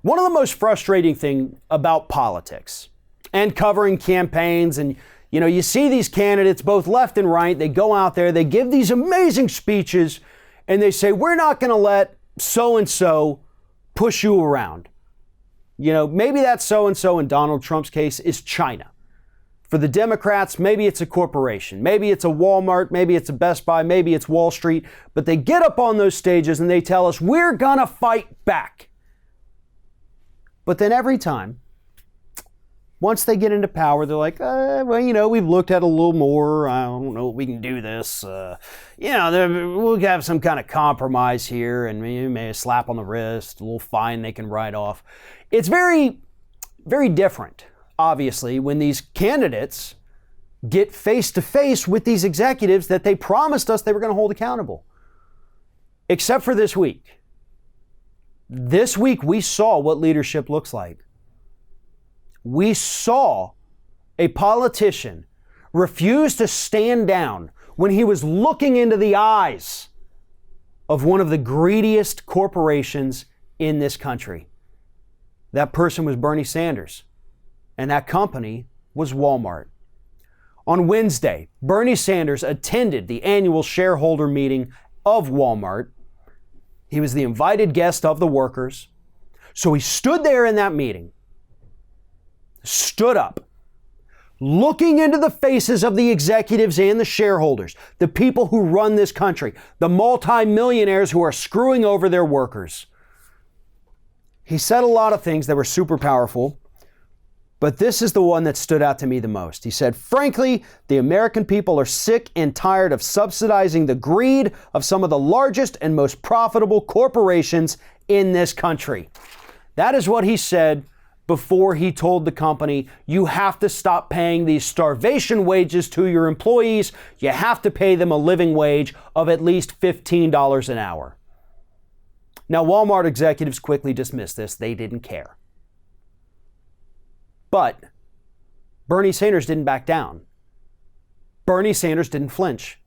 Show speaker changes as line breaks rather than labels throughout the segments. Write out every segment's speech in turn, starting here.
One of the most frustrating things about politics and covering campaigns, and you see these candidates both left and right, they go out there, they give these amazing speeches, and they say, we're not going to let so-and-so push you around. Maybe that so-and-so in Donald Trump's case is China. For the Democrats, maybe it's a corporation, maybe it's a Walmart, maybe it's a Best Buy, maybe it's Wall Street, but they get up on those stages and they tell us, we're going to fight back. But then every time, once they get into power, they're like, we've looked at it a little more. I don't know if we can do this. We'll have some kind of compromise here and maybe a slap on the wrist, a little fine they can write off. It's very, very different, obviously, when these candidates get face to face with these executives that they promised us they were going to hold accountable. Except for this week. This week, we saw what leadership looks like. We saw a politician refuse to stand down when he was looking into the eyes of one of the greediest corporations in this country. That person was Bernie Sanders, and that company was Walmart. On Wednesday, Bernie Sanders attended the annual shareholder meeting of Walmart. He was the invited guest of the workers. So he stood there in that meeting, stood up, looking into the faces of the executives and the shareholders, the people who run this country, the multimillionaires who are screwing over their workers. He said a lot of things that were super powerful, but this is the one that stood out to me the most. He said, frankly, the American people are sick and tired of subsidizing the greed of some of the largest and most profitable corporations in this country. That is what he said before he told the company, you have to stop paying these starvation wages to your employees. You have to pay them a living wage of at least $15 an hour. Now, Walmart executives quickly dismissed this. They didn't care. But Bernie Sanders didn't back down. Bernie Sanders didn't flinch.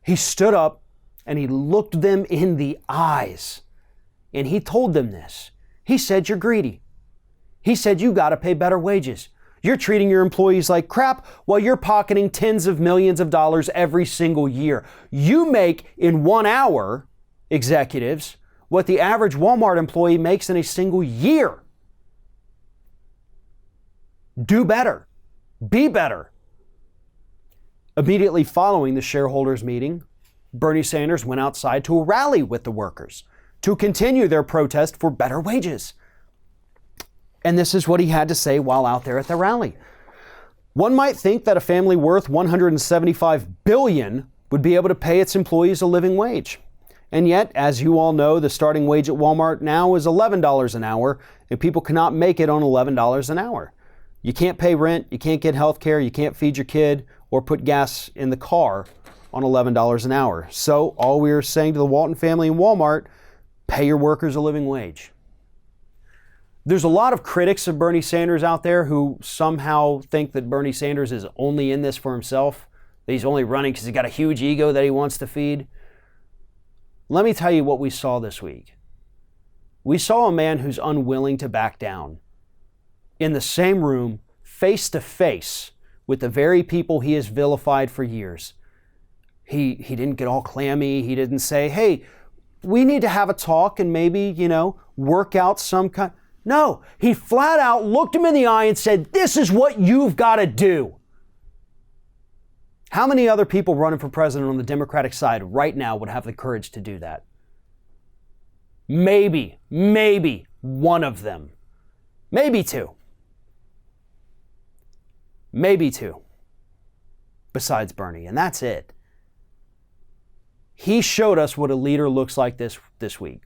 He stood up and he looked them in the eyes and he told them this. He said, you're greedy. He said, you got to pay better wages. You're treating your employees like crap while you're pocketing tens of millions of dollars every single year. You make in 1 hour, executives, what the average Walmart employee makes in a single year. Do better. Be better. Immediately following the shareholders meeting, Bernie Sanders went outside to a rally with the workers to continue their protest for better wages. And this is what he had to say while out there at the rally. One might think that a family worth $175 billion would be able to pay its employees a living wage. And yet, as you all know, the starting wage at Walmart now is $11 an hour, and people cannot make it on $11 an hour. You can't pay rent, you can't get health care, you can't feed your kid or put gas in the car on $11 an hour. So all we're saying to the Walton family in Walmart, pay your workers a living wage. There's a lot of critics of Bernie Sanders out there who somehow think that Bernie Sanders is only in this for himself, that he's only running because he's got a huge ego that he wants to feed. Let me tell you what we saw this week. We saw a man who's unwilling to back down in the same room, face to face with the very people he has vilified for years. He didn't get all clammy. He didn't say, hey, we need to have a talk and maybe, work out some kind. No, he flat out looked him in the eye and said, this is what you've got to do. How many other people running for president on the Democratic side right now would have the courage to do that? Maybe one of them. Maybe two. Maybe two. Besides Bernie, and that's it. He showed us what a leader looks like this week.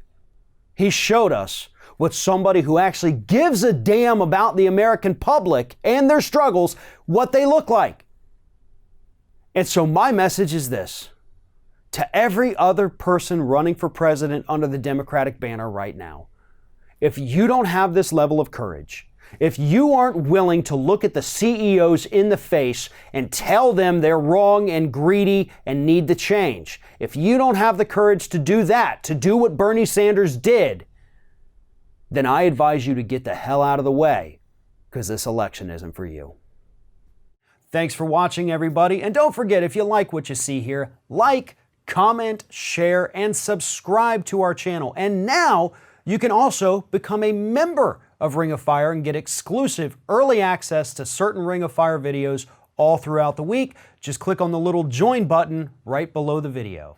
He showed us what somebody who actually gives a damn about the American public and their struggles, what they look like. And so my message is this. To every other person running for president under the Democratic banner right now, if you don't have this level of courage, if you aren't willing to look at the CEOs in the face and tell them they're wrong and greedy and need to change, if you don't have the courage to do that, to do what Bernie Sanders did, then I advise you to get the hell out of the way, because this election isn't for you. Thanks for watching, everybody, and don't forget, if you like what you see here, like, comment, share, and subscribe to our channel. And now you can also become a member of Ring of Fire and get exclusive early access to certain Ring of Fire videos all throughout the week. Just click on the little join button right below the video.